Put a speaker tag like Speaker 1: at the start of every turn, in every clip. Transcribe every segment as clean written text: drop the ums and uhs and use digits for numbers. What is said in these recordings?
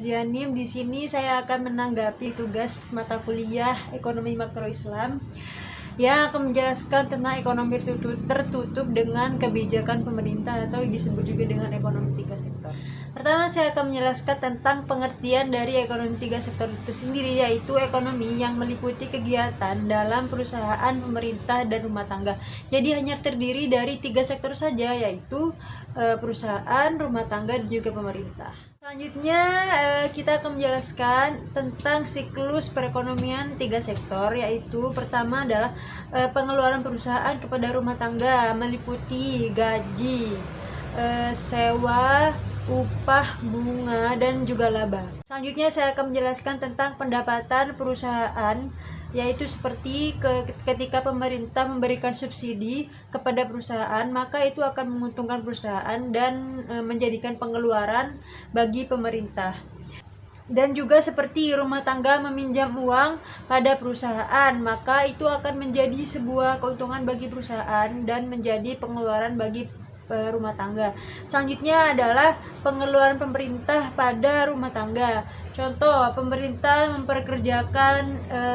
Speaker 1: Rozianim. Di sini saya akan menanggapi tugas mata kuliah Ekonomi Makro Islam yang akan menjelaskan tentang ekonomi tertutup dengan kebijakan pemerintah atau disebut juga dengan ekonomi tiga sektor. Pertama, saya akan menjelaskan tentang pengertian dari ekonomi tiga sektor itu sendiri, yaitu ekonomi yang meliputi kegiatan dalam perusahaan, pemerintah, dan rumah tangga. Jadi hanya terdiri dari tiga sektor saja, yaitu perusahaan, rumah tangga, dan juga pemerintah. Selanjutnya kita akan menjelaskan tentang siklus perekonomian tiga sektor, yaitu pertama adalah pengeluaran perusahaan kepada rumah tangga meliputi gaji, sewa, upah, bunga, dan juga laba. Selanjutnya saya akan menjelaskan tentang pendapatan perusahaan, yaitu seperti ketika pemerintah memberikan subsidi kepada perusahaan, maka itu akan menguntungkan perusahaan dan menjadikan pengeluaran bagi pemerintah. Dan juga seperti rumah tangga meminjam uang pada perusahaan, maka itu akan menjadi sebuah keuntungan bagi perusahaan dan menjadi pengeluaran bagi rumah tangga. Selanjutnya adalah pengeluaran pemerintah pada rumah tangga. Contoh, pemerintah memperkerjakan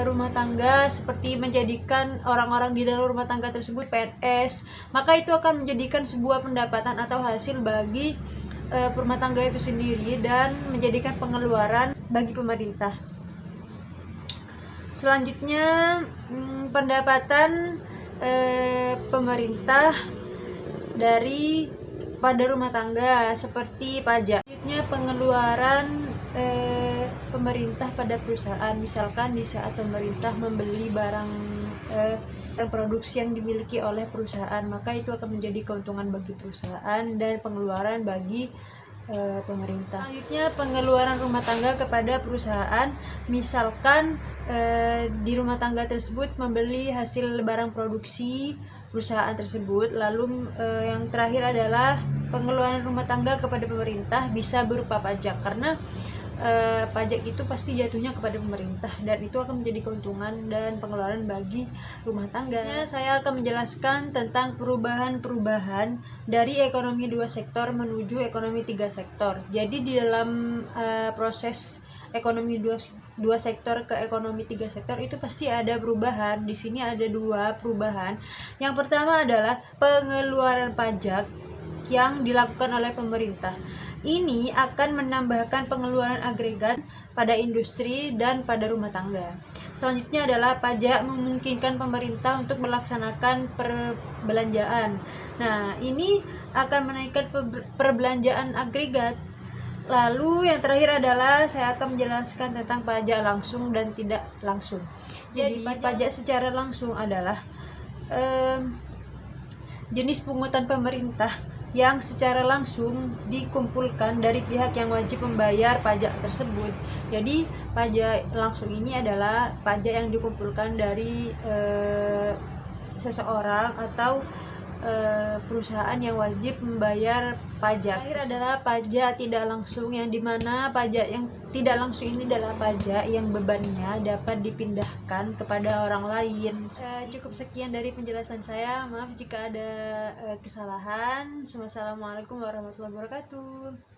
Speaker 1: rumah tangga seperti menjadikan orang-orang di dalam rumah tangga tersebut PNS, maka itu akan menjadikan sebuah pendapatan atau hasil bagi rumah tangga itu sendiri dan menjadikan pengeluaran bagi pemerintah. Selanjutnya pendapatan pemerintah dari pada rumah tangga seperti pajak. Selanjutnya pengeluaran pemerintah pada perusahaan, misalkan di saat pemerintah membeli barang produksi yang dimiliki oleh perusahaan, maka itu akan menjadi keuntungan bagi perusahaan dan pengeluaran bagi pemerintah. Selanjutnya pengeluaran rumah tangga kepada perusahaan, misalkan di rumah tangga tersebut membeli hasil barang produksi perusahaan tersebut. Lalu yang terakhir adalah pengeluaran rumah tangga kepada pemerintah bisa berupa pajak, karena pajak itu pasti jatuhnya kepada pemerintah dan itu akan menjadi keuntungan dan pengeluaran bagi rumah tangga. Saya akan menjelaskan tentang perubahan-perubahan dari ekonomi dua sektor menuju ekonomi tiga sektor. Jadi di dalam proses ekonomi dua sektor ke ekonomi tiga sektor itu pasti ada perubahan. Di sini ada dua perubahan. Yang pertama adalah pengeluaran pajak yang dilakukan oleh pemerintah. Ini akan menambahkan pengeluaran agregat pada industri dan pada rumah tangga. Selanjutnya adalah pajak memungkinkan pemerintah untuk melaksanakan perbelanjaan. Nah, ini akan menaikkan perbelanjaan agregat. Lalu yang terakhir adalah saya akan menjelaskan tentang pajak langsung dan tidak langsung. Jadi pajak secara langsung adalah jenis pungutan pemerintah yang secara langsung dikumpulkan dari pihak yang wajib membayar pajak tersebut. Jadi pajak langsung ini adalah pajak yang dikumpulkan dari seseorang atau perusahaan yang wajib membayar pajak. Terakhir adalah pajak tidak langsung, yang dimana pajak yang tidak langsung ini adalah pajak yang bebannya dapat dipindahkan kepada orang lain. Cukup sekian dari penjelasan saya, maaf jika ada kesalahan. Wassalamualaikum warahmatullahi wabarakatuh.